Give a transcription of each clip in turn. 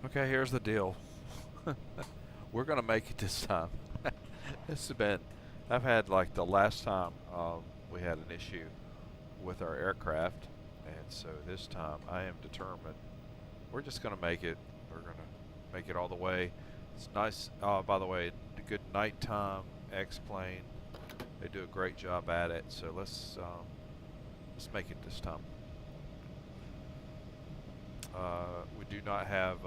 Okay, here's the deal. We're gonna make it this time. This has been, I've had like the last time we had an issue with our aircraft, and so this time I am determined we're just gonna make it. We're gonna make it all the way. It's nice, by the way, good nighttime Xplane. They do a great job at it, so let's make it this time. We do not have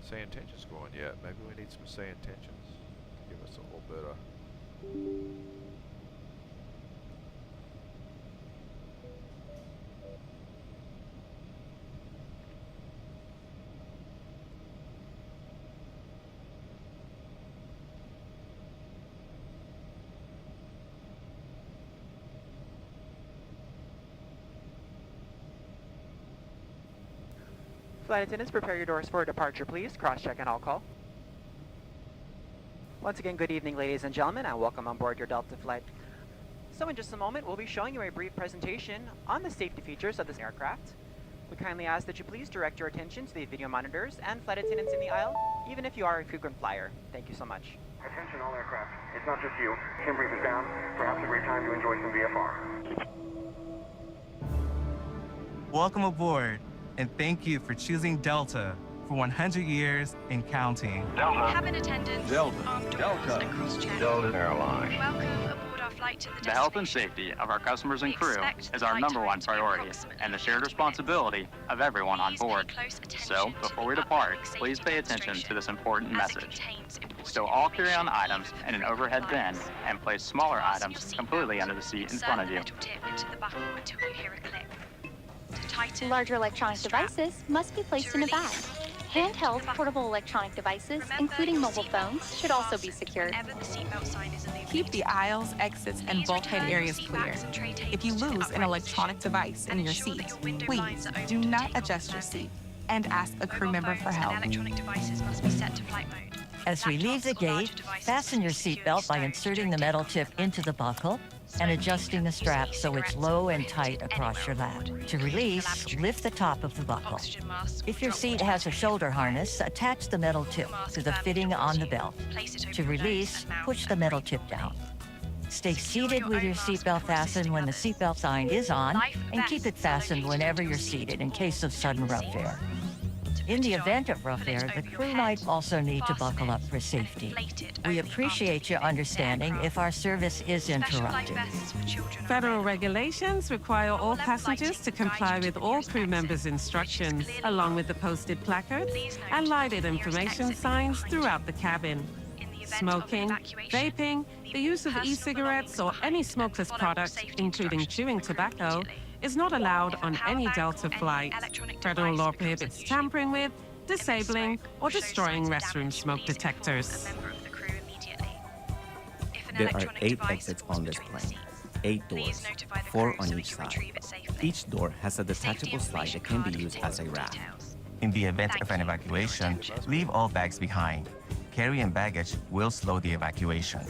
say intentions going yet. Maybe we need some say intentions to give us a little bit of Flight attendants, prepare your doors for departure, please. Cross-check and all call. Once again, good evening, ladies and gentlemen, and welcome on board your Delta flight. So in just a moment, we'll be showing you a brief presentation on the safety features of this aircraft. We kindly ask that you please direct your attention to the video monitors and flight attendants in the aisle, even if you are a frequent flyer. Thank you so much. Attention all aircraft. It's not just you. Kim brief is down. Perhaps a great time to enjoy some VFR. Welcome aboard, and thank you for choosing Delta for 100 years and counting. Delta. Cabin attendants, armed doors and cross-check. Delta Airlines. Welcome aboard our flight to the The health and safety of our customers and crew is our #1 priority and the shared responsibility of everyone on board. So, before we depart, please pay attention to this important message. Stow all carry-on items in an overhead bin and place smaller items completely under the seat in front of you. Larger electronic devices must be placed in a bag. Handheld portable electronic devices, including mobile phones, should also be secured. Keep the aisles, exits, and bulkhead areas clear. If you lose an electronic device in your seat, please do not adjust your seat and ask a crew member for help. As we leave the gate, fasten your seatbelt by inserting the metal tip into the buckle and adjusting the strap so it's low and tight across your lap. To release, lift the top of the buckle. If your seat has a shoulder harness, attach the metal tip to the fitting on the belt. To release, push the metal tip down. Stay seated with your seatbelt fastened when the seatbelt sign is on, and keep it fastened whenever you're seated in case of sudden rough air. In the event of rough air, the crew might also need to buckle up for safety. We appreciate your understanding if our service is interrupted. Federal regulations require all passengers to comply with all crew members' instructions, along with the posted placards and lighted information signs throughout the cabin. Smoking, vaping, the use of e-cigarettes or any smokeless product, including chewing tobacco, is not allowed on any Delta flight. Federal law prohibits tampering with, disabling, or destroying restroom smoke detectors. There are 8 exits on this plane, 8 doors, 4 on each side. Each door has a detachable slide that can be used as a raft. In the event of an evacuation, leave all bags behind. Carry-on baggage will slow the evacuation.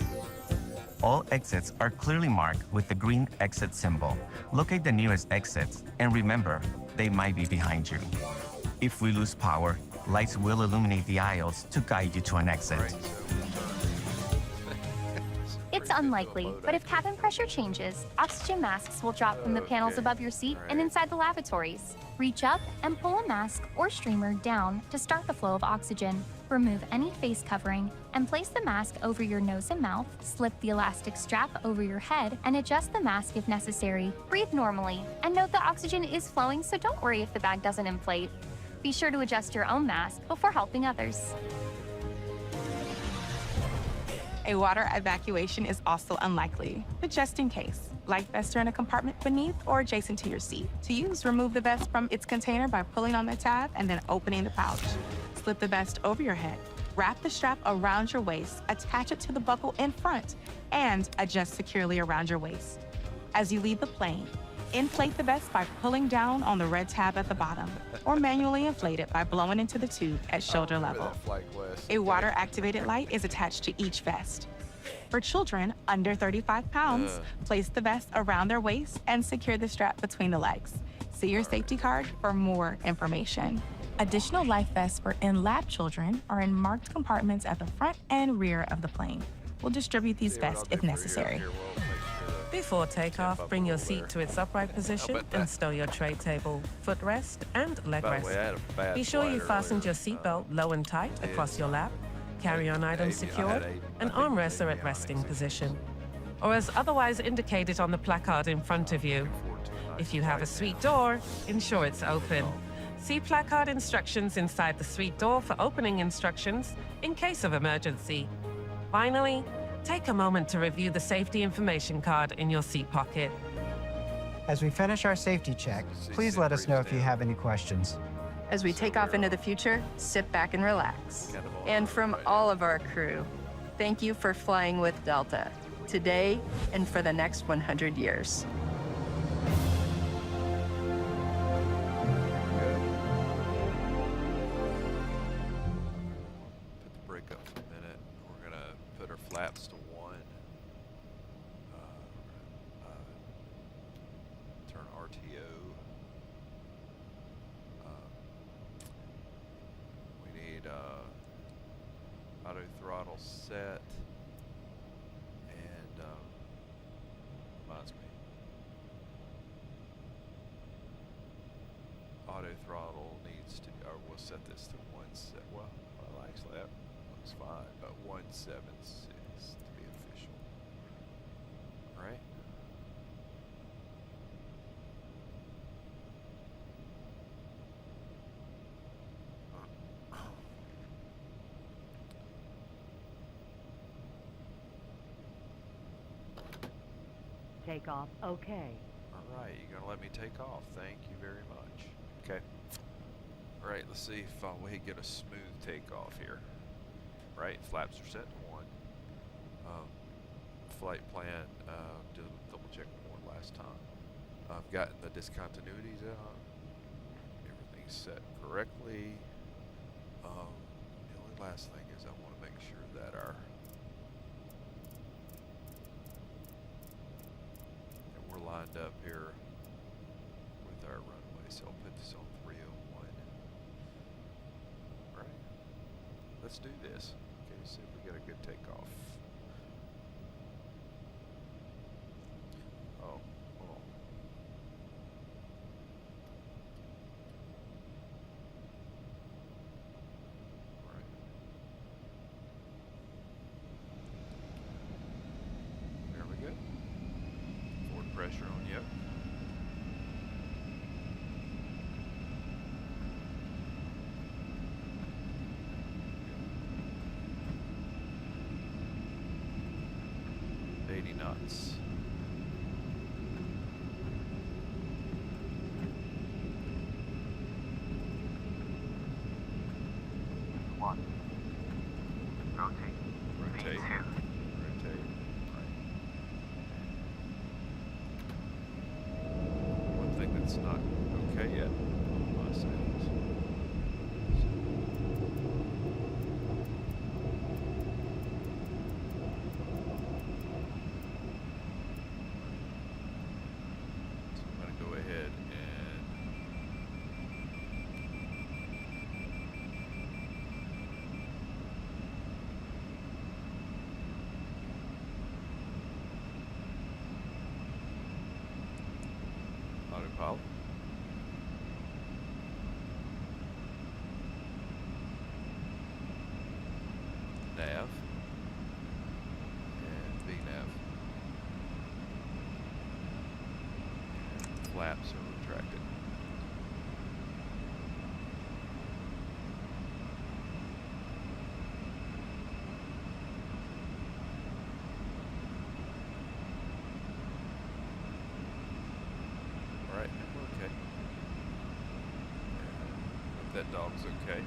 All exits are clearly marked with the green exit symbol. Locate the nearest exits, and remember, they might be behind you. If we lose power, lights will illuminate the aisles to guide you to an exit. It's unlikely, but if cabin pressure changes, oxygen masks will drop from the panels above your seat and inside the lavatories. Reach up and pull a mask or streamer down to start the flow of oxygen. Remove any face covering and place the mask over your nose and mouth. Slip the elastic strap over your head and adjust the mask if necessary. Breathe normally and note that oxygen is flowing, so don't worry if the bag doesn't inflate. Be sure to adjust your own mask before helping others. A water evacuation is also unlikely, but just in case, life vests are in a compartment beneath or adjacent to your seat. To use, remove the vest from its container by pulling on the tab and then opening the pouch. Slip the vest over your head, wrap the strap around your waist, attach it to the buckle in front, and adjust securely around your waist. As you leave the plane, inflate the vest by pulling down on the red tab at the bottom, or manually inflate it by blowing into the tube at shoulder level. A water-activated light is attached to each vest. For children under 35 pounds, place the vest around their waist and secure the strap between the legs. See your safety card for more information. Additional life vests for in-lab children are in marked compartments at the front and rear of the plane. We'll distribute these vests if necessary. Before takeoff, bring your seat to its upright position and stow your tray table, footrest, and leg By the way, I had rest. a bad Be sure you flight fastened your earlier. seatbelt low and tight across your lap, carry-on items secured, and armrests are at resting position, or as otherwise indicated on the placard in front of you. If you have a suite door, ensure it's open. See placard instructions inside the suite door for opening instructions in case of emergency. Finally, take a moment to review the safety information card in your seat pocket. As we finish our safety check, please let us know if you have any questions. As we take off into the future, sit back and relax. And from all of our crew, thank you for flying with Delta, today and for the next 100 years. Put the brake up for a minute. We're gonna put our flaps to 1. Turn RTO. We need auto throttle set. And reminds me. Auto throttle needs to, or we'll set this to 1 set. Well, actually that looks fine, but 176 to be official. Right? Takeoff, okay. All right, you're gonna let me take off. Thank you very much. Okay. All right, let's see if we get a smooth takeoff here. Right, flaps are set to 1. Flight plan, double check more last time. I've gotten the discontinuities out. Everything's set correctly. The only last thing is I want to make sure that we're lined up here with our runway. So I'll put this on 301. All right, let's do this. Okay, see if we get a good takeoff. Oh, hold on. All right. There we go. Forward pressure on you. Knots. One. Rotate. Rotate. V2. Rotate. Right. One thing that's not okay yet on my settings. Autopilot. Nav. And VNav. And flaps are retracted. Alright, we're okay. Hope that dog's okay.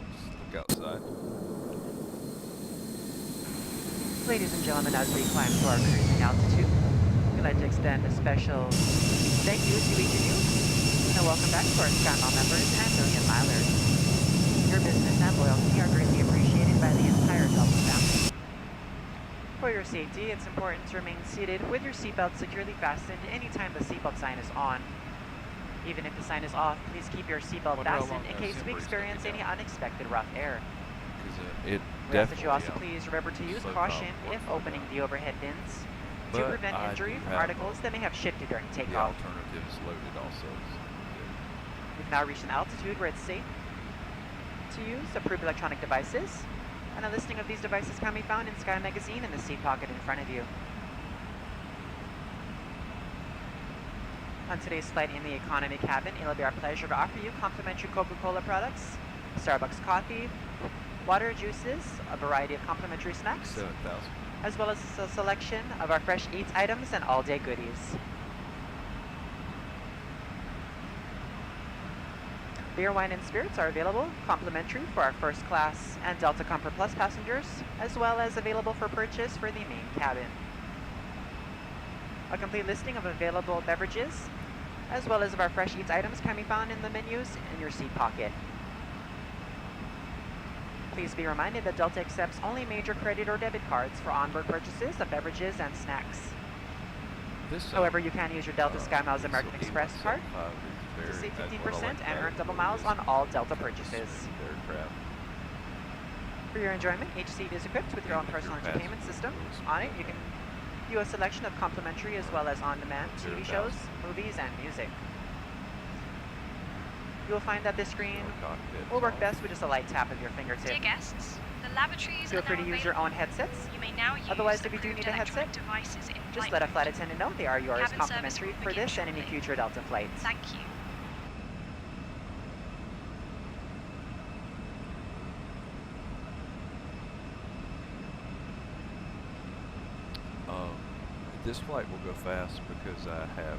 Just look outside. Ladies and gentlemen, as we climb to our cruising altitude, we'd like to extend a special thank you to each of you, and welcome back to our SkyMile members and Million Milers. Your business and loyalty are greatly appreciated by the entire Delta family. For your safety, it's important to remain seated with your seatbelt securely fastened anytime the seatbelt sign is on. Even if the sign is off, please keep your seatbelt fastened in case we experience any unexpected rough air. It We ask that you also please remember to use caution if opening the overhead bins to prevent injury from articles that may have shifted during The takeoff. alternative is loaded also. We've now reached an altitude where it's safe to use approved electronic devices, and a listing of these devices can be found in Sky Magazine in the seat pocket in front of you. On today's flight in the economy cabin, it'll be our pleasure to offer you complimentary Coca-Cola products, Starbucks coffee, water, juices, a variety of complimentary snacks, 7,000. as well as a selection of our fresh eats items and all-day goodies. Beer, wine, and spirits are available complimentary for our first class and Delta Comfort Plus passengers, as well as available for purchase for the main cabin. A complete listing of available beverages, as well as of our fresh eats items, can be found in the menus in your seat pocket. Please be reminded that Delta accepts only major credit or debit cards for onboard purchases of beverages and snacks. However, you can use your Delta SkyMiles American Express card to save 15% and earn double miles on all Delta purchases. For your enjoyment, each seat is equipped with your own personal entertainment system. On it, you can view a selection of complimentary as well as on-demand TV shows, movies, and music. You will find that this screen will work best with just a light tap of your fingertip. Dear guests, the lavatories Feel are free now to use your own headsets. You may now use Otherwise, if you do need a approved headset, electronic devices in just flight let a flight mode. attendant know they are yours Cabin service complimentary will for begin this and any shortly. future Delta flights. Thank you. This flight will go fast because I have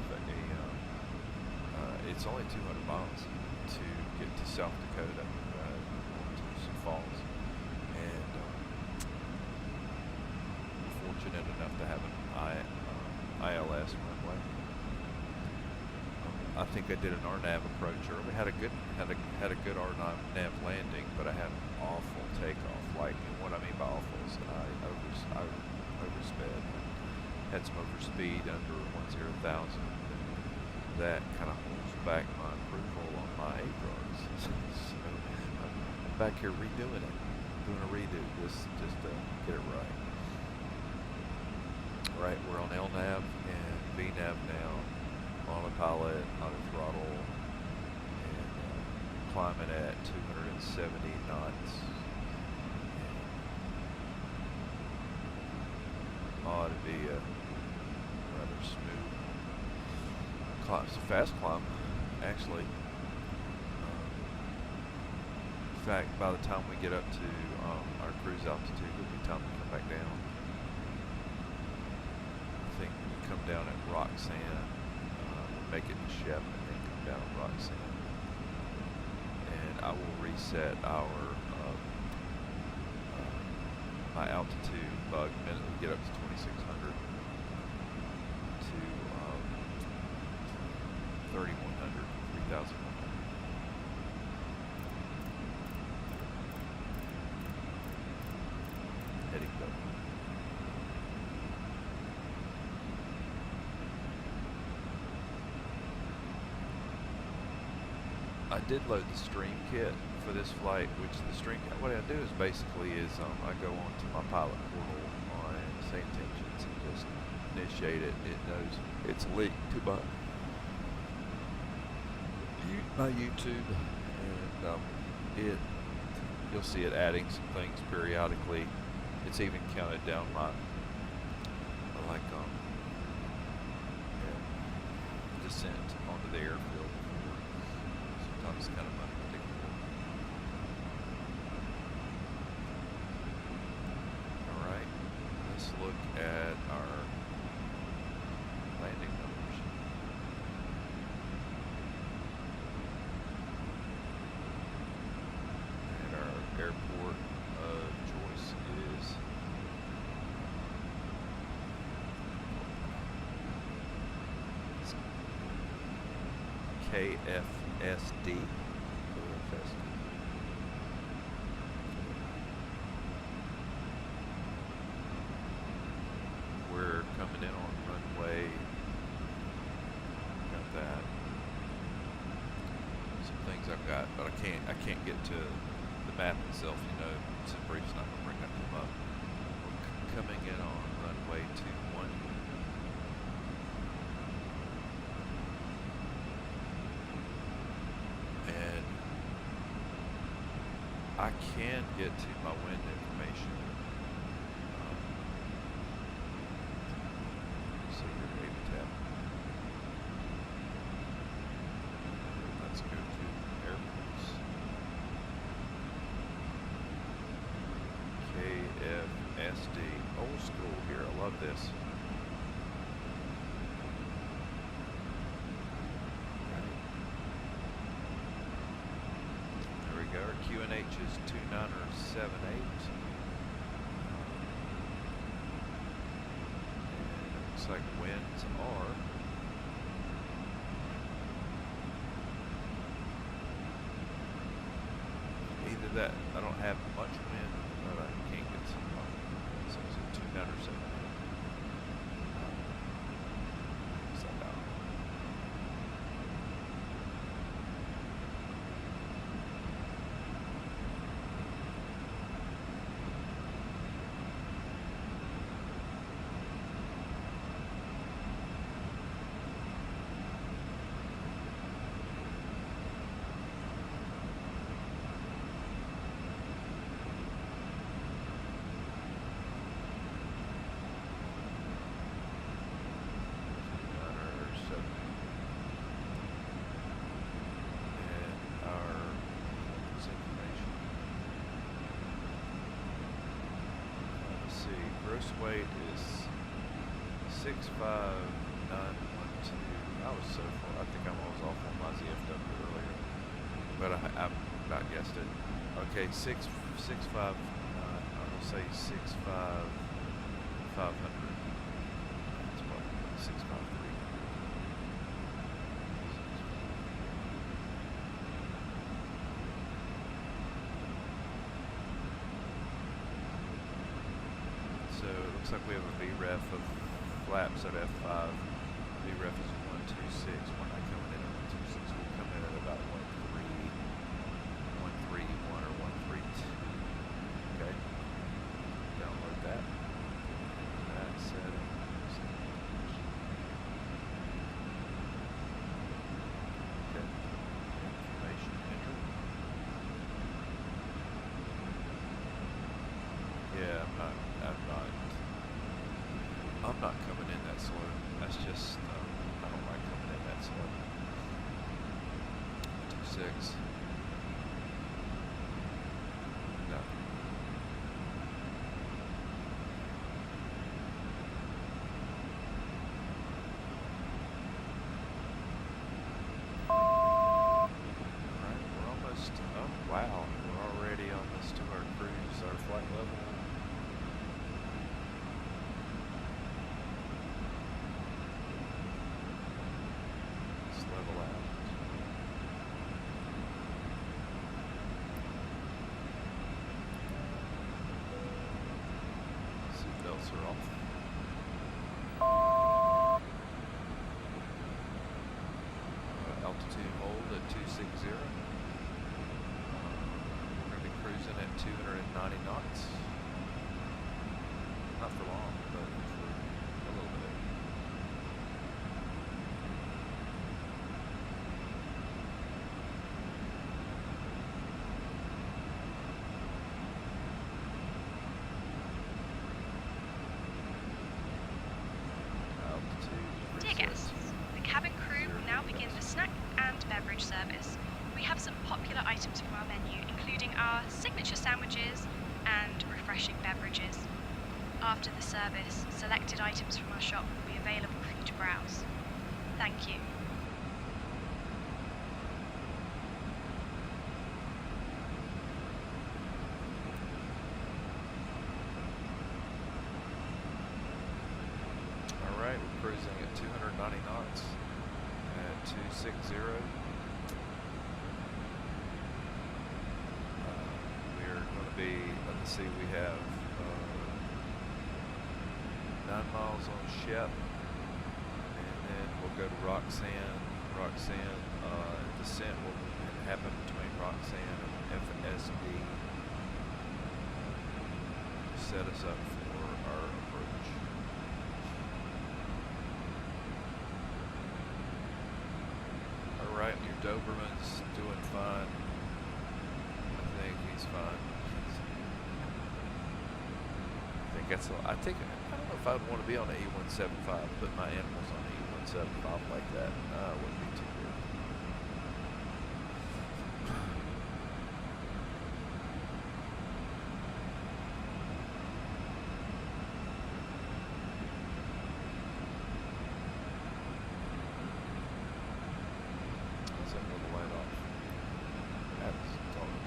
it's only 200 miles to get to South Dakota, to Sioux Falls, and we're fortunate enough to have an ILS runway. I think I did an RNAV approach early. Had a good RNAV landing, but I had an awful takeoff. Like, and what I mean by awful is I oversped. Had some overspeed under 10,000. That kind of holds back my approval on my APROs. So I'm back here redoing it, doing a redo just to get it right. Right, we're on LNAV and VNAV now, autopilot, auto throttle, and climbing at 270 knots. Ought to be a rather smooth climb. It's a fast climb, actually. In fact, by the time we get up to our cruise altitude, it'll be time to come back down. I think we come down at Roxanne, make it to Shep, and then come down at Roxanne. And I will reset my altitude bug the minute we get up to 2,600 to 3,100, 3,100. Heading up. I did load the stream kit for this flight, which the stream kit, what I do is basically I go onto my pilot portal on Intentions and just initiate it. It knows it's linked to my YouTube, and you'll see it adding some things periodically. It's even counted down my descent onto the airfield. Sometimes it's kind of unpredictable. Alright, let's look at our landing numbers. And our airport of choice is KFSD. I've got, but I can't get to the map itself. You know, SimBrief's not gonna bring that up. We're coming in on runway 21. And I can get to my wind information. So your baby tab. Let's go to airports. KFSD, old school here. I love this. Our QNH is 2978. And it looks like winds are either that. I don't have much wind, but I can't get some. So it's a 2978. Set down. Gross weight is 65912. I was so far. I think I was off on my ZFW earlier, but I've not guessed it. Okay, 659. I'm gonna say 65500. That's what 653. So it looks like we have a VREF of flaps at F5. VREF is 126. We're not coming in at 126. We'll come in at about 131 or 132. Okay. Download that. That settings. Okay. Information enter. Yeah, I'm not coming in that slow. That's just, I don't like coming in that slow. 26. No. Alright, we're almost, oh wow, we're already almost to our cruise, our flight level. Seatbelts are off. Altitude hold at 260. We're going to be cruising at 290 knots. Not for long, but for a little bit. Dear guests, the cabin crew will now begin the snack and beverage service. We have some popular items from our menu, including our signature sandwiches and refreshing beverages. After the service, selected items from our shop will be available for you to browse. Thank you. Alright, we're cruising at 290 knots at 260. We're going to be, let's see, we have 9 miles on Shep, and then we'll go to Roxanne Roxanne, descent will happen between Roxanne and FSD to set us up for our approach. Alright, your Doberman's doing fine. I think he's fine. I don't know if I'd want to be on an E175, put my animals on an E175 like that. It wouldn't be too good. What's that little light off? That's dark.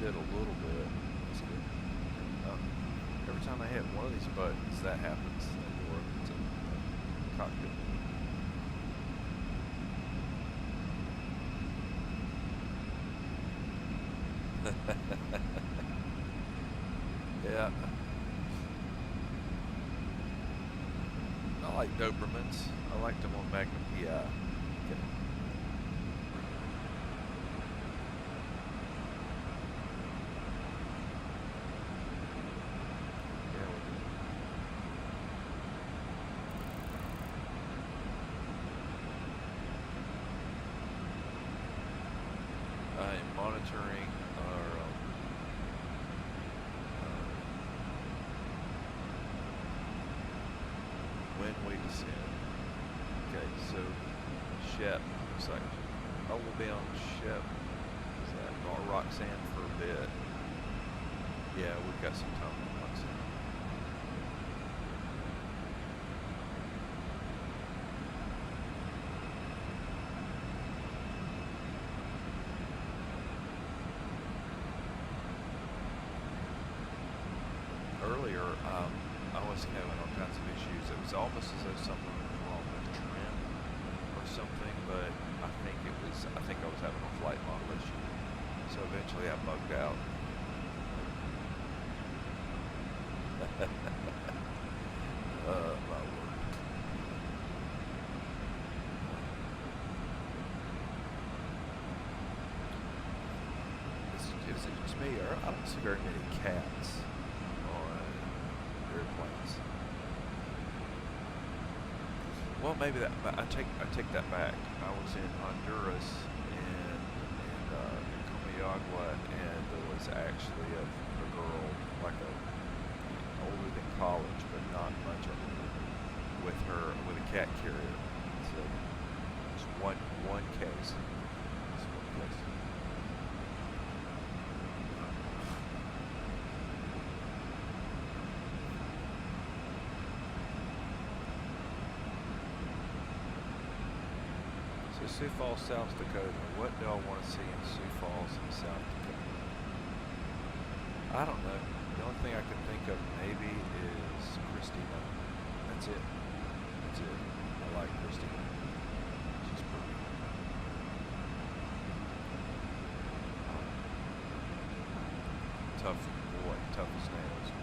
Did a little bit. That's good. Every time I hit one of these buttons, that happens. That door opens in the cockpit. Yeah. I like Dobermans. I liked them on Magnum PI. Okay. Monitoring our when we descend. Okay, so Shep, looks like we'll be on Shep. Is that or Roxanne for a bit? Yeah, we've got some time on Roxanne. Earlier, I was having all kinds of issues. It was almost as though something was wrong with the trim or something, but I think I was having a flight model issue. So eventually I bugged out. My word. Is it just me, or I don't see very many cats airplanes. Well, maybe that. I take that back. I was in Honduras and Comayagua, and there was actually a girl, like older than college, but not much older, with a cat carrier. So just one case. Just one case. Sioux Falls, South Dakota. What do I want to see in Sioux Falls, South Dakota? I don't know. The only thing I can think of maybe is Christina. That's it. That's it. I like Christina. She's pretty. Tough boy, tough as nails.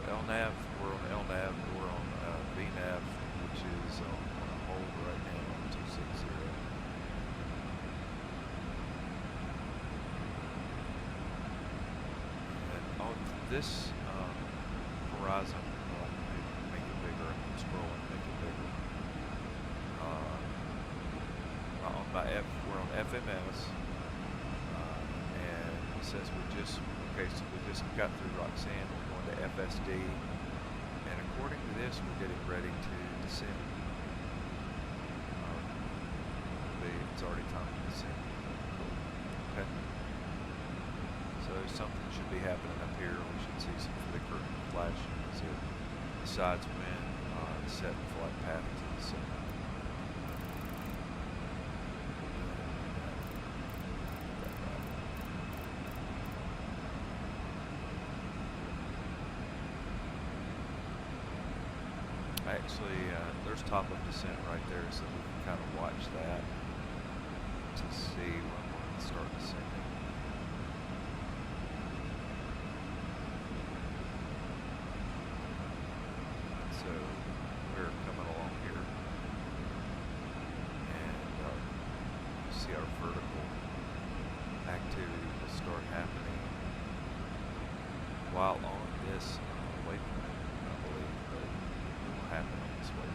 LNAV, we're on LNAV, we're on VNAV, which is on a hold right now on 260. And on this horizon, make it bigger, scroll and make it bigger. We're on FMS, and it says so we just got through Roxanne. We're going to FSD, and of according to this, we're getting ready to descend. It's already time to descend. Okay. So something should be happening up here. We should see some flicker and flash. See it decides when to set the flight path to the sun. Actually, there's top of descent right there, so we can kind of watch that to see when we're going to start descending. So we're coming along here, and you see our vertical activity will start happening while on this waypoint, I believe, but it will happen on this waypoint.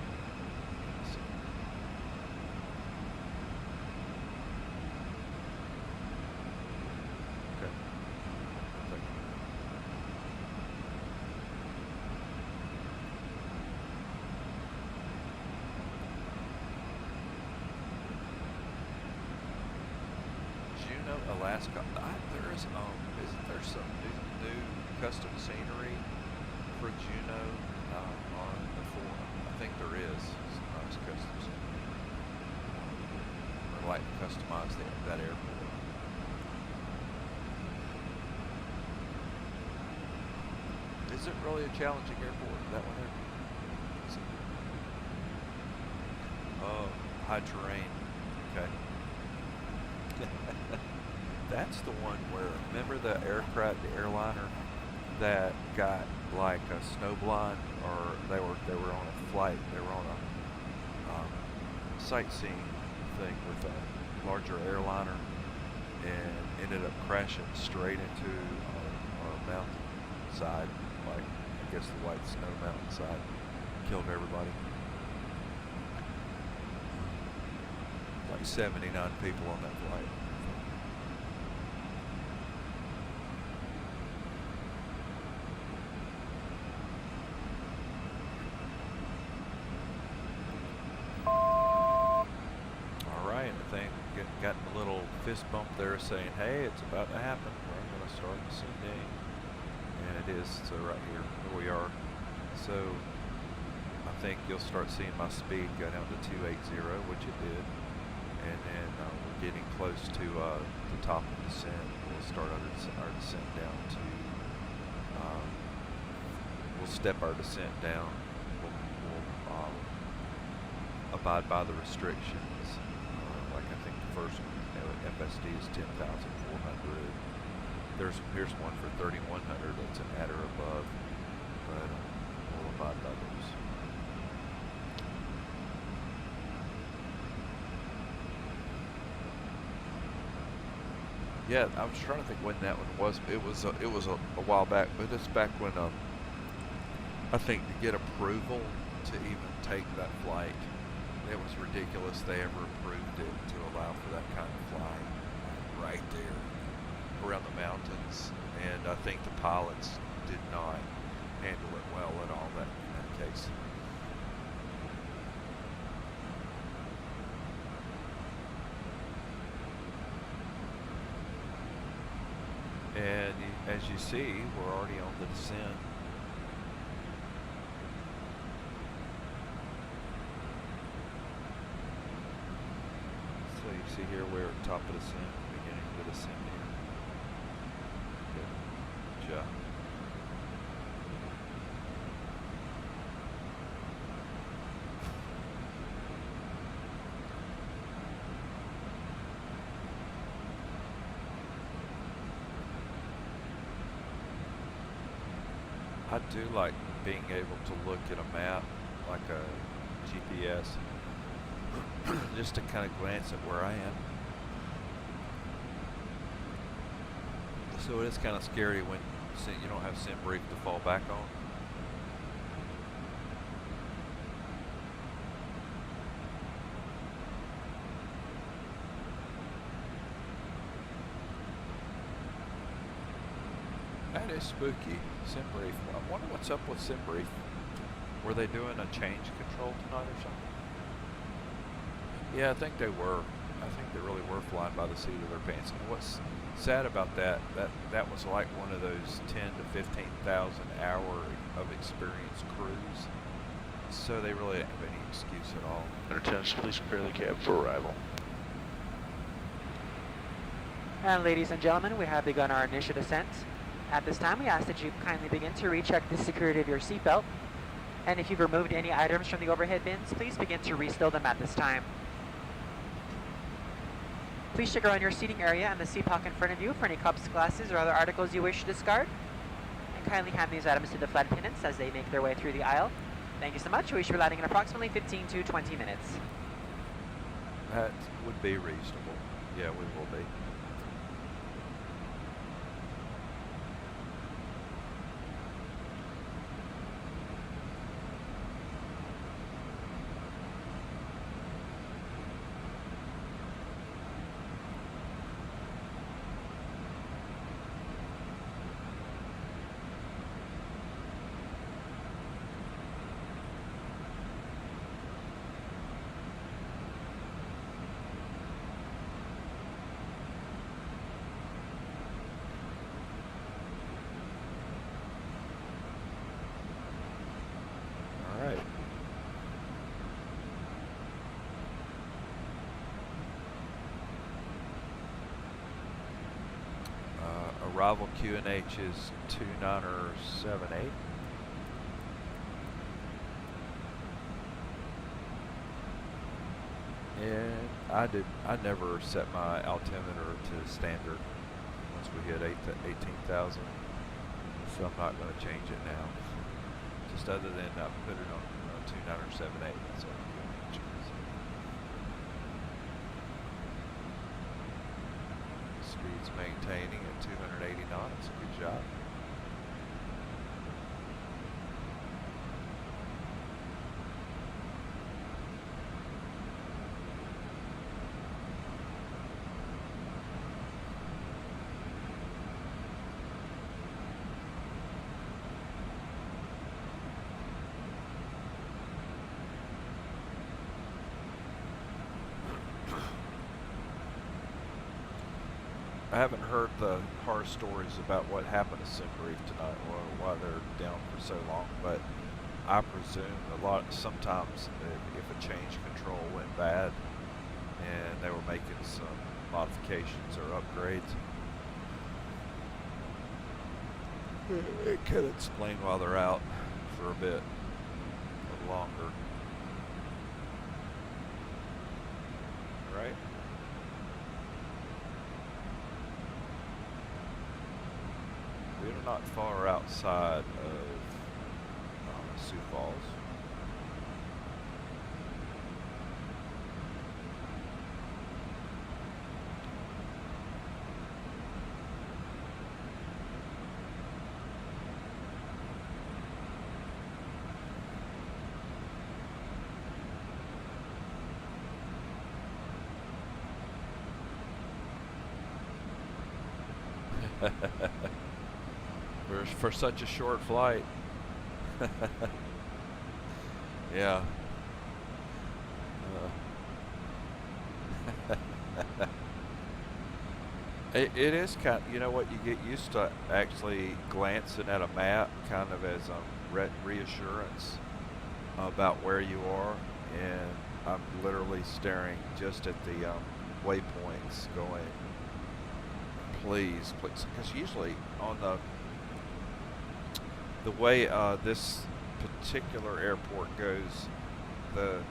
Alaska. There is isn't there some new custom scenery for Juneau on the forum? I think there is some nice custom scenery. I'd like to customize that airport. Is it really a challenging airport? That one there? Oh, high terrain. Okay. That's the one where, remember the airliner that got like a snow blind, or they were on a flight, they were on a sightseeing thing with a larger airliner and ended up crashing straight into a mountain side, like I guess the White Snow Mountain side, killed everybody. Like 79 people on that flight. Gotten a little fist bump there saying, hey, it's about to happen. We're going to start descending. And it is, so right here we are. So I think you'll start seeing my speed go down to 280, which it did. And then we're getting close to the top of descent. We'll start our descent down to, we'll step our descent down. We'll abide by the restrictions. Like I think the first one, FSD is 10,400. Here's one for 3,100. That's an adder above, but we'll abide by those. Yeah, I was trying to think when that one was. It was a while back, but it's back when I think to get approval to even take that flight. It was ridiculous they ever approved it to allow for that kind of flying right there around the mountains, and I think the pilots did not handle it well at all in that case. And as you see, we're already on the descent. See here, we're at the top of the descent, beginning of the descent here. Good job. I do like being able to look at a map, like a GPS, just to kind of glance at where I am. So it is kind of scary when you don't have SimBrief to fall back on. That is spooky. SimBrief. I wonder what's up with SimBrief. Were they doing a change control tonight or something? Yeah, I think they were. I think they really were flying by the seat of their pants. And what's sad about that was like one of those 10 to 15,000 hour of experienced crews. So they really didn't have any excuse at all. Attempts, please prepare the cab for arrival. And ladies and gentlemen, we have begun our initial descent. At this time, we ask that you kindly begin to recheck the security of your seatbelt. And if you've removed any items from the overhead bins, please begin to restow them at this time. Please check around your seating area and the seat pocket in front of you for any cups, glasses, or other articles you wish to discard. And kindly hand these items to the flight attendants as they make their way through the aisle. Thank you so much. We should be landing in approximately 15 to 20 minutes. That would be reasonable. Yeah, we will be. Arrival QNH is 2978. And I never set my altimeter to standard once we hit 18,000. So I'm not going to change it now. Just other than put it on 2978. That's all QNH is. Speed's maintaining at 280 knots. Good job. I haven't heard the horror stories about what happened to SimHeaven tonight, or why they're down for so long, but I presume sometimes if a change control went bad and they were making some modifications or upgrades, it could explain why they're out for a bit longer. Right? We're not far outside of Sioux Falls. For such a short flight. Yeah. It is kind of, you know what, you get used to actually glancing at a map kind of as reassurance about where you are, and I'm literally staring just at the waypoints going, please, because usually on the way this particular airport goes, the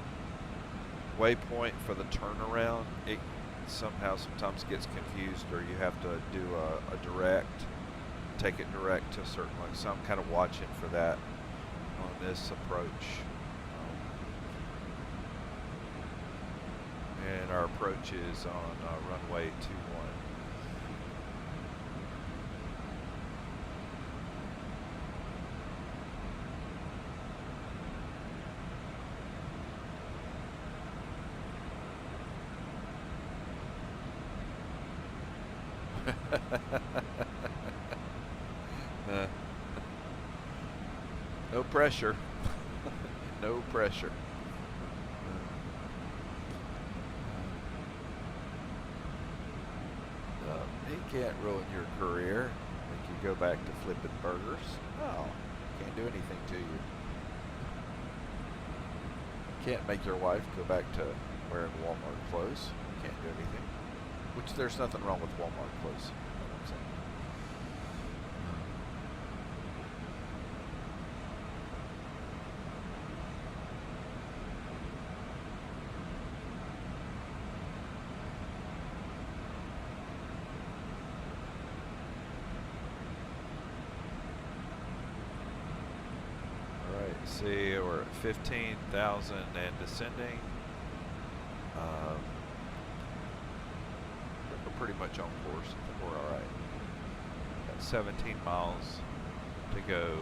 waypoint for the turnaround, it sometimes gets confused, or you have to do take it direct to a certain one. So I'm kind of watching for that on this approach. And our approach is on runway 21. No pressure. No pressure. He can't ruin your career. Make you go back to flipping burgers. No, can't do anything to you. Can't make your wife go back to wearing Walmart clothes. Can't do anything. Which there's nothing wrong with Walmart clothes. You know what I'm saying? See, we're at 15,000 and descending. We're pretty much on course. I think we're all right. Got 17 miles to go.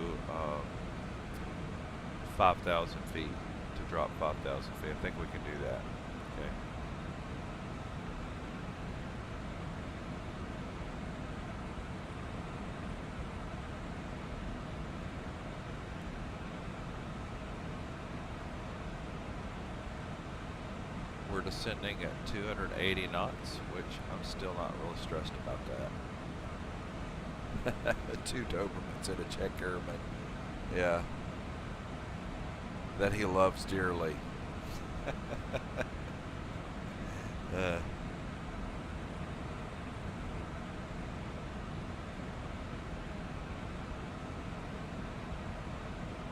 5,000 feet to drop 5,000 feet. I think we can do that. Okay. We're descending at 280 knots, which I'm still not really stressed about that. 2 Dobermans and a Czech Airman. Yeah. That he loves dearly.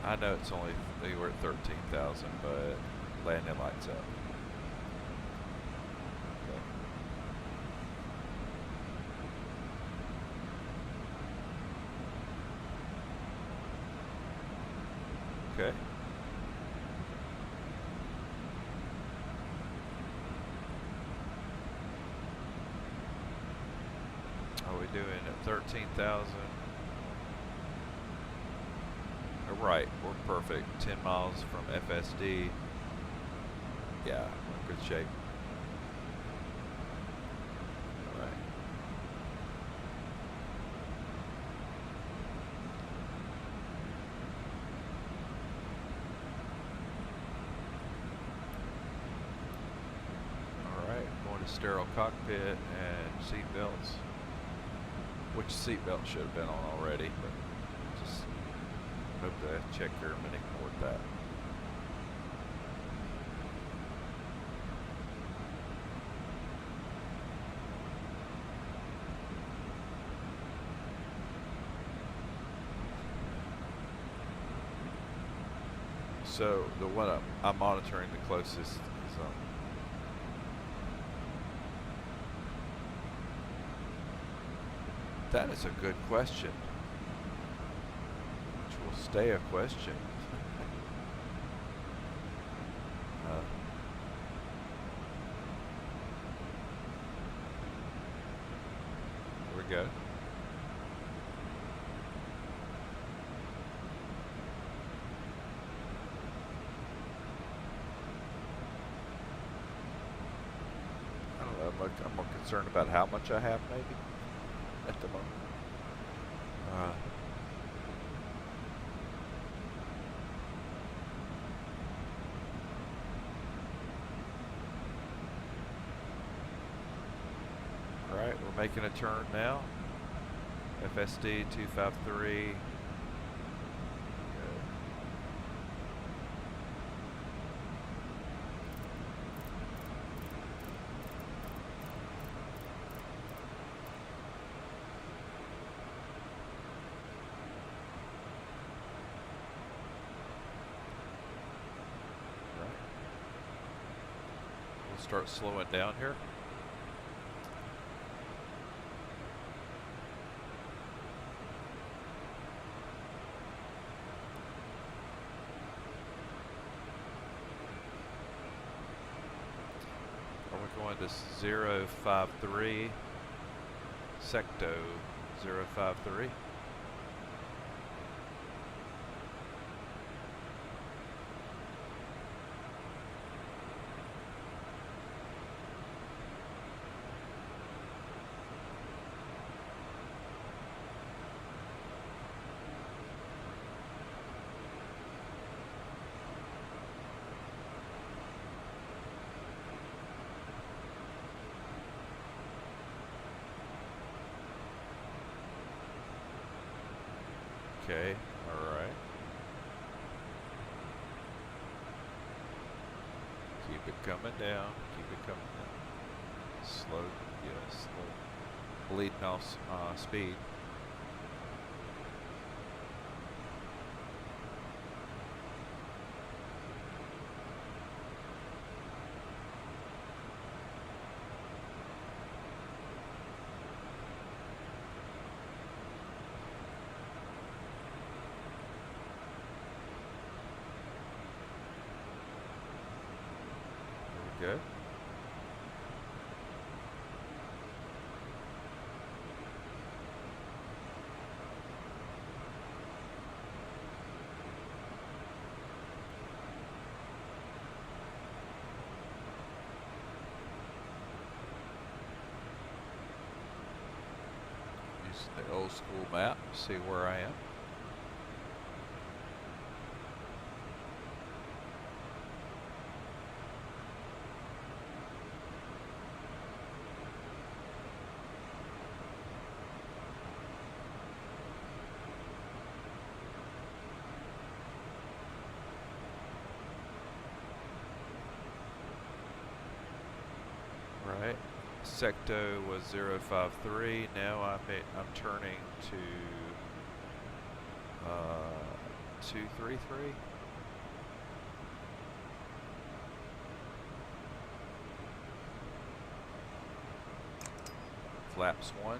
I know it's only, we're at 13,000, but landing lights up. Okay. Are we doing at 13,000? Right, we're perfect. 10 miles from FSD. Yeah, we're in good shape. All right. Sterile cockpit and seat belts, which seat belt should have been on already, but just hope the Czech Airman ignored that. So the one I'm monitoring the closest is that is a good question, which will stay a question. Here we go. I don't know, I'm more concerned about how much I have, maybe. At the moment. All right, we're making a turn now. FSD 253. Start slowing down here. Are we going to 053 Secto 053? Okay, alright. Keep it coming down. Keep it coming down. Slow, yeah, slow. Bleeding off speed. Good. Use the old school map, see where I am. Right, sector was 053. Now I'm turning to 233. Flaps 1.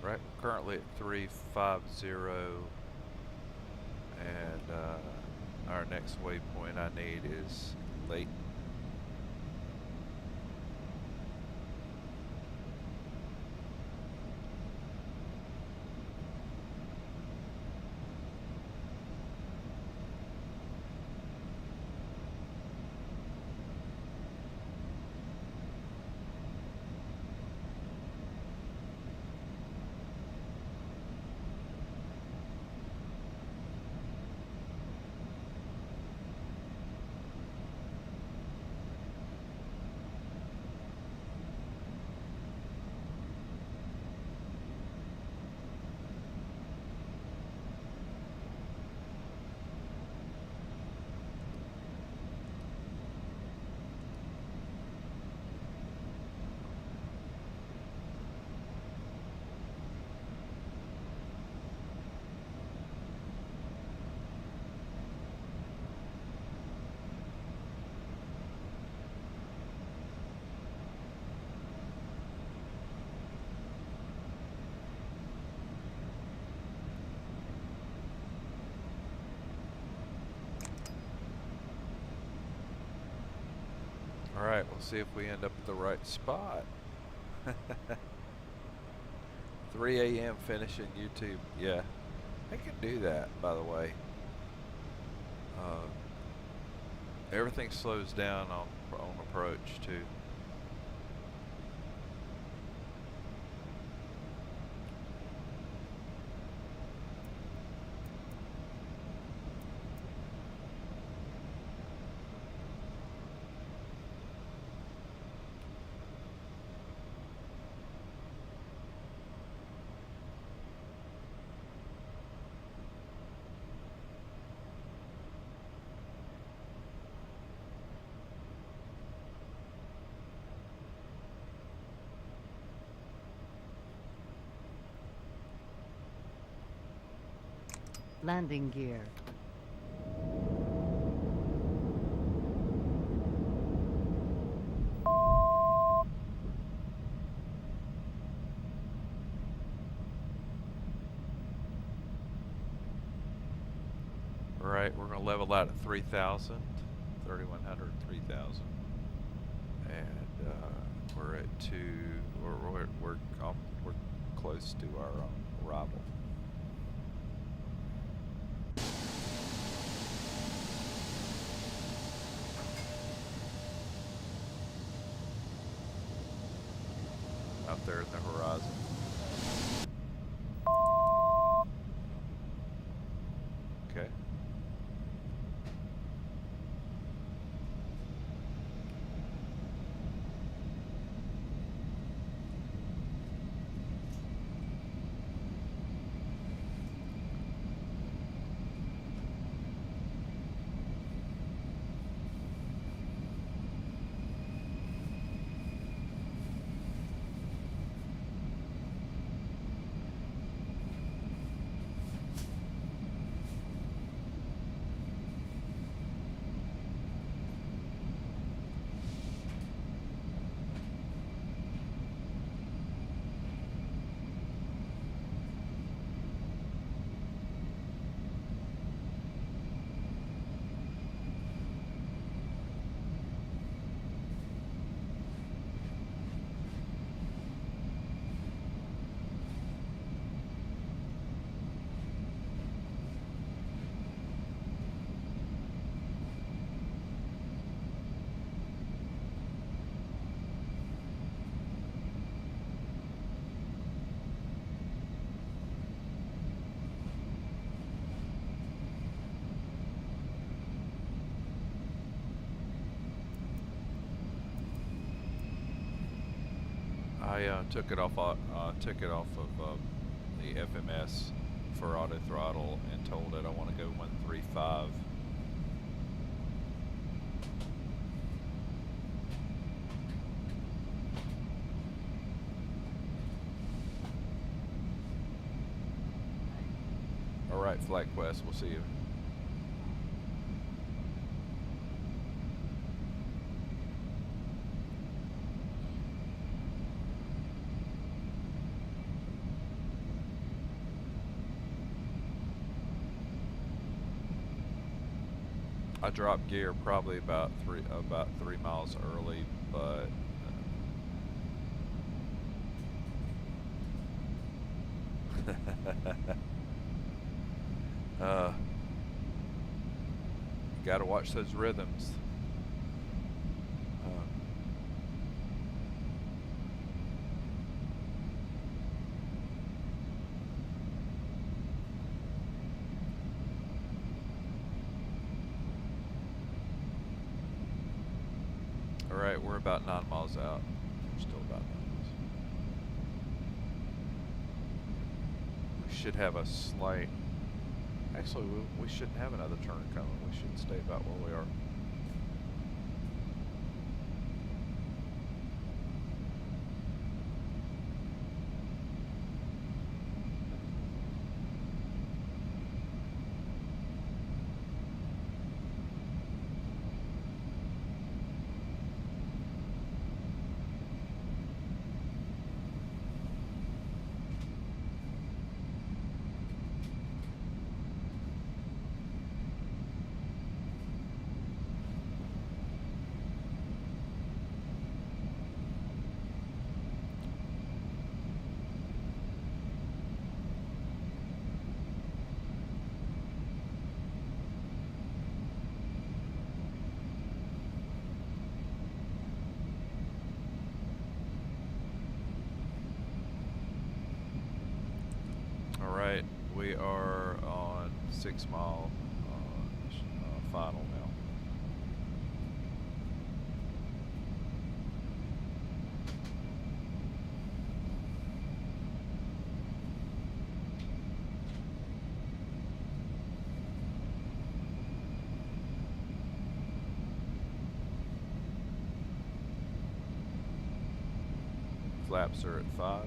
Right, we're currently at 350, and our next waypoint I need is Layton. Alright, we'll see if we end up at the right spot. 3 a.m. finishing YouTube. Yeah, I can do that, by the way. Everything slows down on approach, too. Landing gear. Alright, we're going to level out at 3,000, 3,100, 3,000. And we're at 2, we're close to our arrival. Out there in the horizon. Okay. I took it off of the FMS for auto throttle and told it I want to go 135. All right, Flight Quest, we'll see you. I dropped gear probably about 3 miles early, but you gotta watch those rhythms. Alright, we're about 9 miles out. We're still about 9 miles. We should have a slight... Actually, we shouldn't have another turn coming. We should stay about where we are. Alright, we are on 6 mile final now. Flaps are at 5.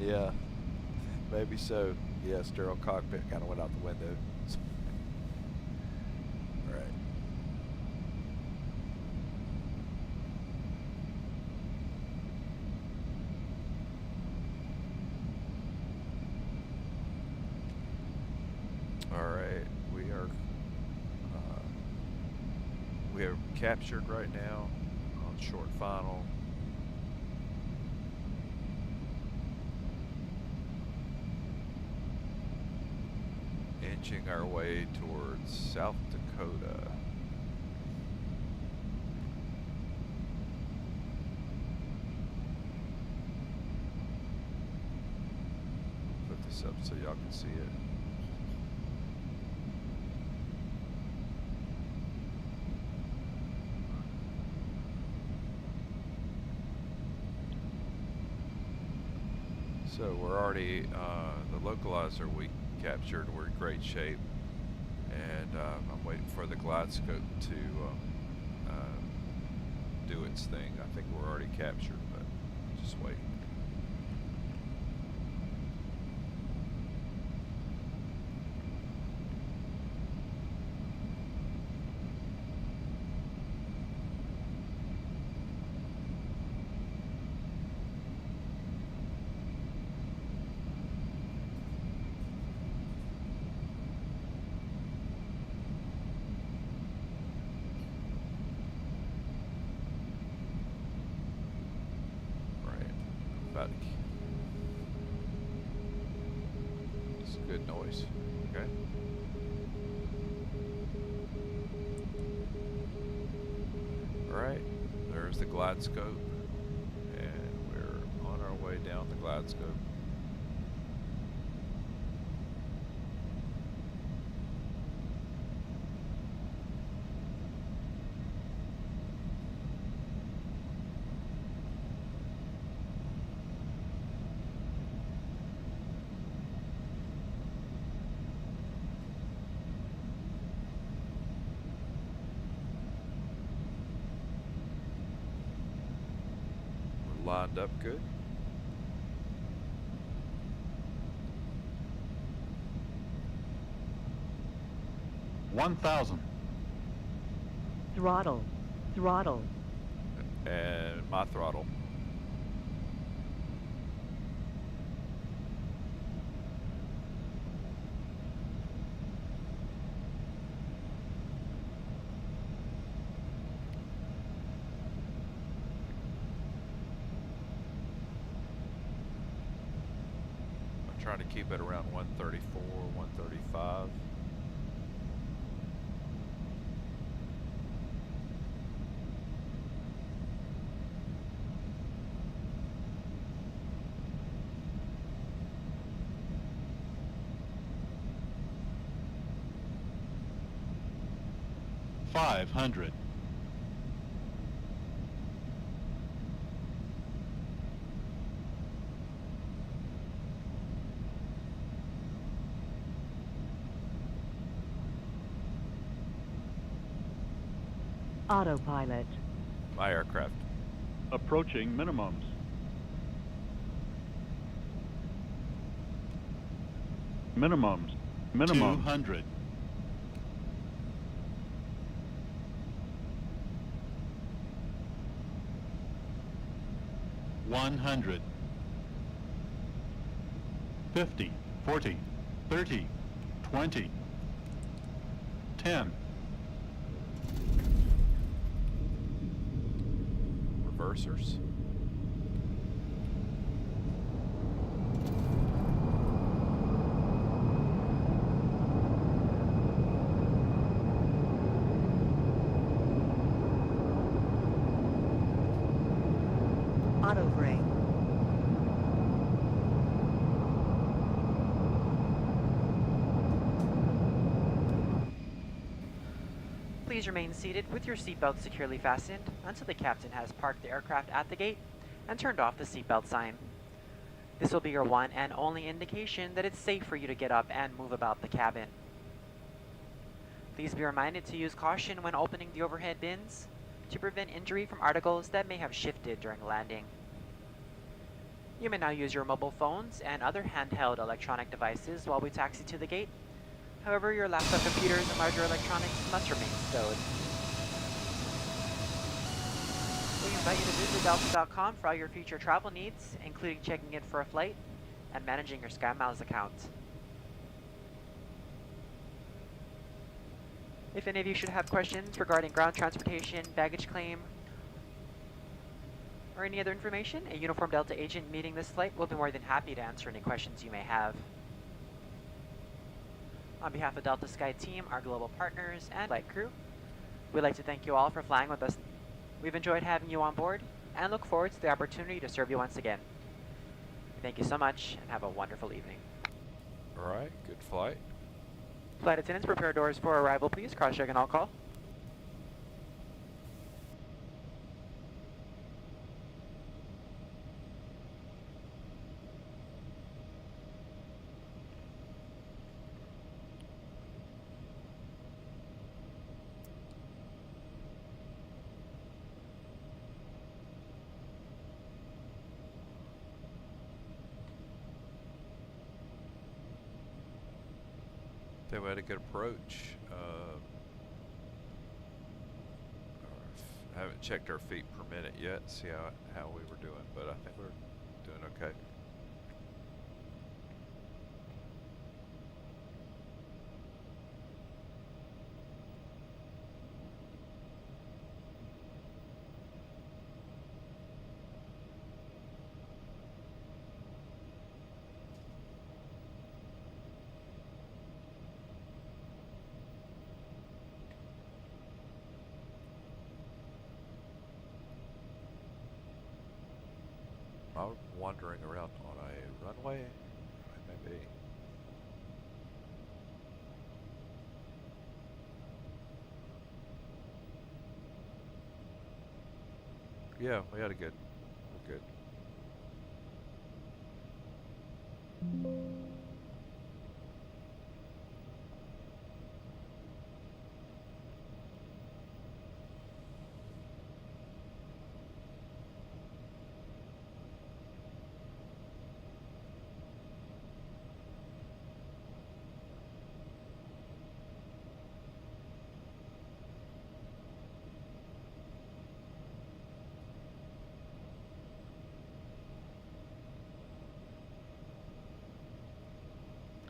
Yeah, maybe so. Yeah, sterile cockpit kind of went out the window. All right. All right, we are captured right now on short final. Inching our way towards South Dakota. Put this up so y'all can see it. So we're already, the localizer we captured, we're in great shape, and I'm waiting for the glide scope to do its thing. I think we're already captured, but just wait. It's good noise. Okay. Alright, there's the glide scope, and we're on our way down the glide scope. Lined up good. $1,000. Throttle. Throttle. And my throttle. Trying to keep it around 134, 135. $500. Autopilot. My aircraft. Approaching minimums. Minimums. Minimum. 200. $100. 50, 40, 30, 20, 10. Reversers. Auto brake. Please remain seated with your seatbelt securely fastened until the captain has parked the aircraft at the gate and turned off the seatbelt sign. This will be your one and only indication that it's safe for you to get up and move about the cabin. Please be reminded to use caution when opening the overhead bins, to prevent injury from articles that may have shifted during landing. You may now use your mobile phones and other handheld electronic devices while we taxi to the gate. However, your laptop computers and larger electronics must remain stowed. We invite you to visit delta.com for all your future travel needs, including checking in for a flight and managing your SkyMiles account. If any of you should have questions regarding ground transportation, baggage claim, or any other information, a Uniform Delta agent meeting this flight will be more than happy to answer any questions you may have. On behalf of Delta Sky Team, our global partners, and flight crew, we'd like to thank you all for flying with us. We've enjoyed having you on board and look forward to the opportunity to serve you once again. Thank you so much and have a wonderful evening. Alright, good flight. Flight attendants, prepare doors for arrival, please. Cross-check and all call. They had a good approach. I haven't checked our feet per minute yet, see how we were doing, but I think we're doing okay. I'm wandering around on a runway, maybe. Yeah, we had a good, we're good.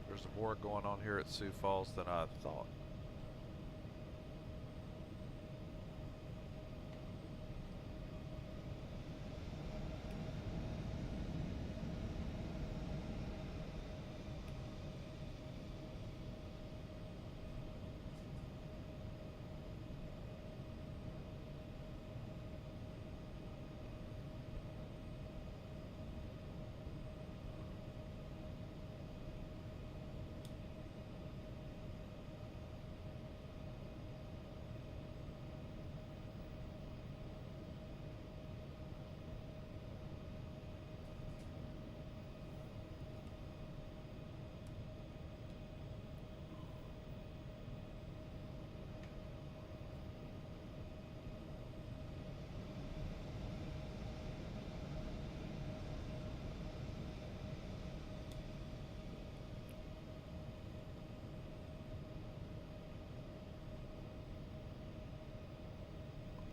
There's more going on here at Sioux Falls than I thought.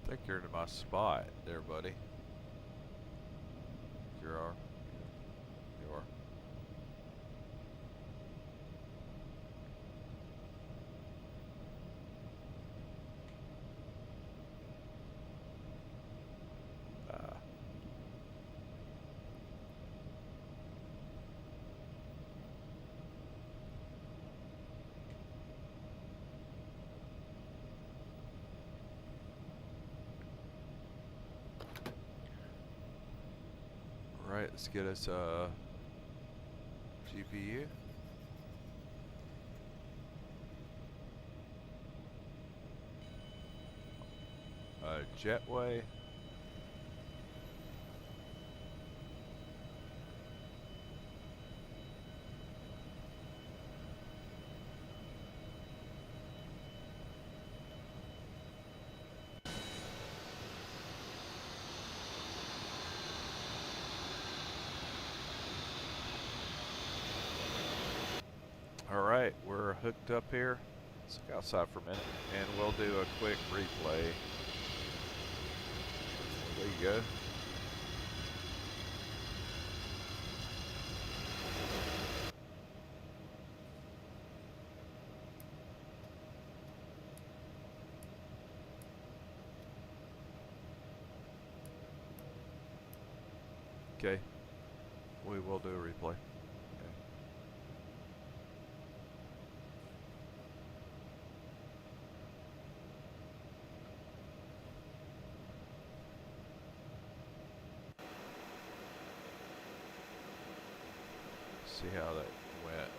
I think you're in my spot there, buddy. You are. You are. Alright, let's get us a GPU. Jetway. hooked up here. Let's look outside for a minute, and we'll do a quick replay. There you go. Okay, we will do a replay. See how that went.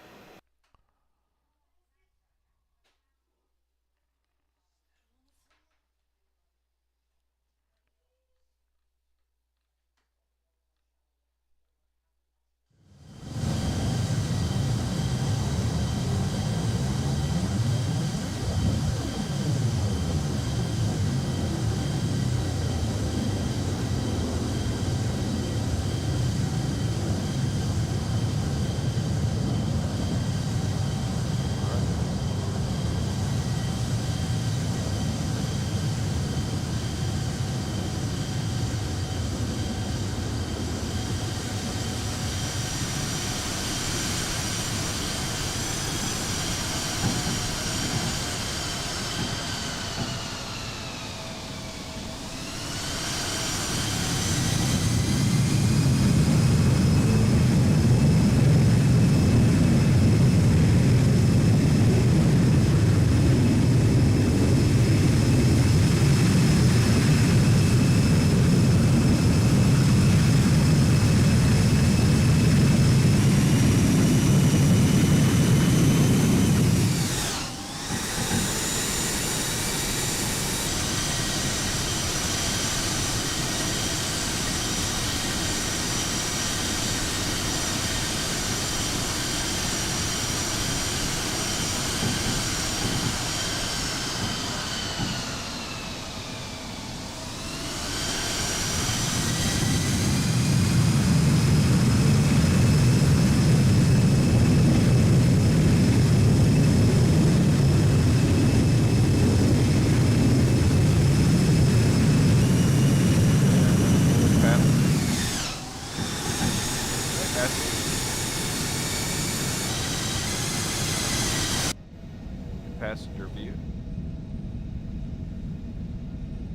Passenger view.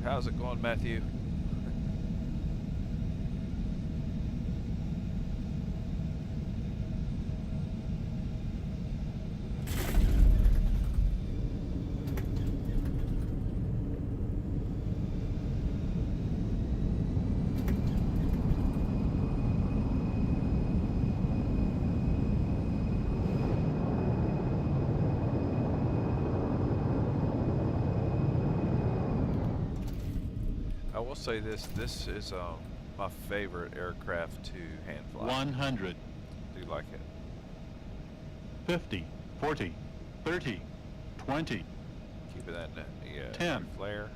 How's it going, Matthew? I will say this is my favorite aircraft to hand fly. 100. Do like it. 50, 40, 30, 20. Keep it that net. Yeah. 10. Flare.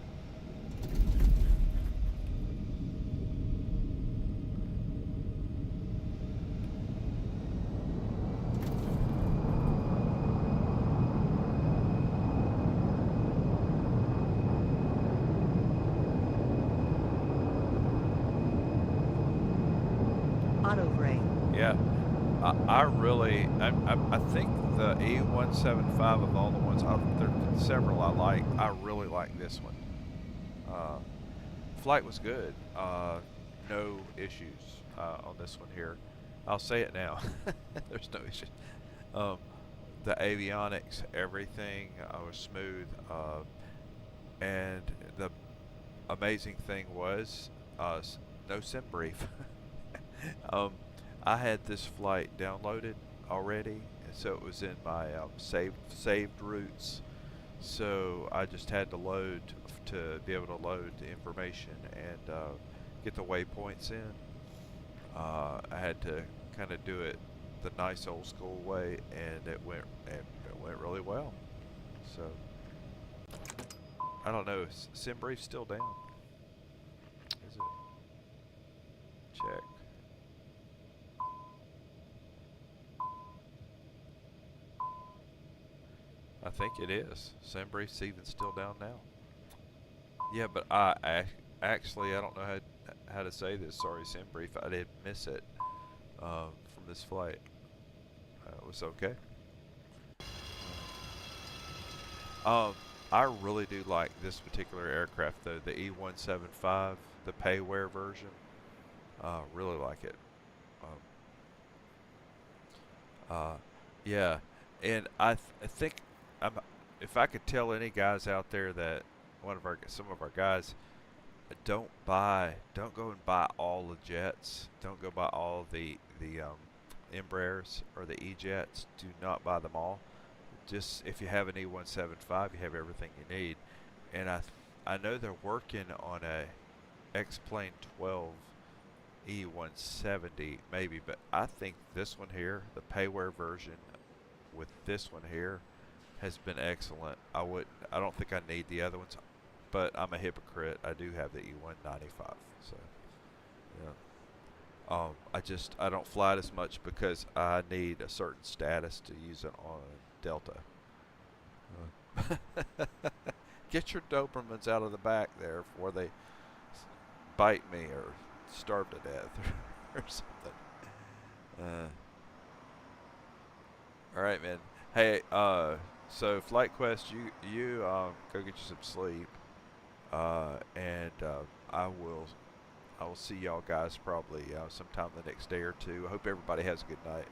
Auto brake. Yeah, I think the E175 of all the ones, there are several I like. I really like this one. Flight was good. No issues on this one here. I'll say it now. There's no issues. The avionics, everything was smooth. And the amazing thing was no sim brief. I had this flight downloaded already, and so it was in my saved routes. So I just had to load to be able to load the information and get the waypoints in. I had to kind of do it the nice old school way, and it went really well. So I don't know. Is SimBrief still down? Is it? Check. I think it is. SimBrief's even still down now. Yeah, but I actually I don't know how to say this. Sorry, SimBrief. I didn't miss it from this flight. It was okay. I really do like this particular aircraft though, the E175, the payware version. Really like it. Yeah, and I think if I could tell any guys out there that some of our guys don't go and buy all the jets. Don't go buy all the Embraers or the E-jets. Do not buy them all. Just if you have an E175, you have everything you need. And I know they're working on a Xplane 12 E170 maybe, but I think this one here, the payware version with this one here, has been excellent. I don't think I need the other ones, but I'm a hypocrite. I do have the E195, so yeah. I don't fly it as much because I need a certain status to use it on Delta. Get your Dobermans out of the back there before they bite me or starve to death or something. All right, man. Hey, so Flight Quest, you go get you some sleep, and I will see y'all guys probably sometime the next day or two. I hope everybody has a good night.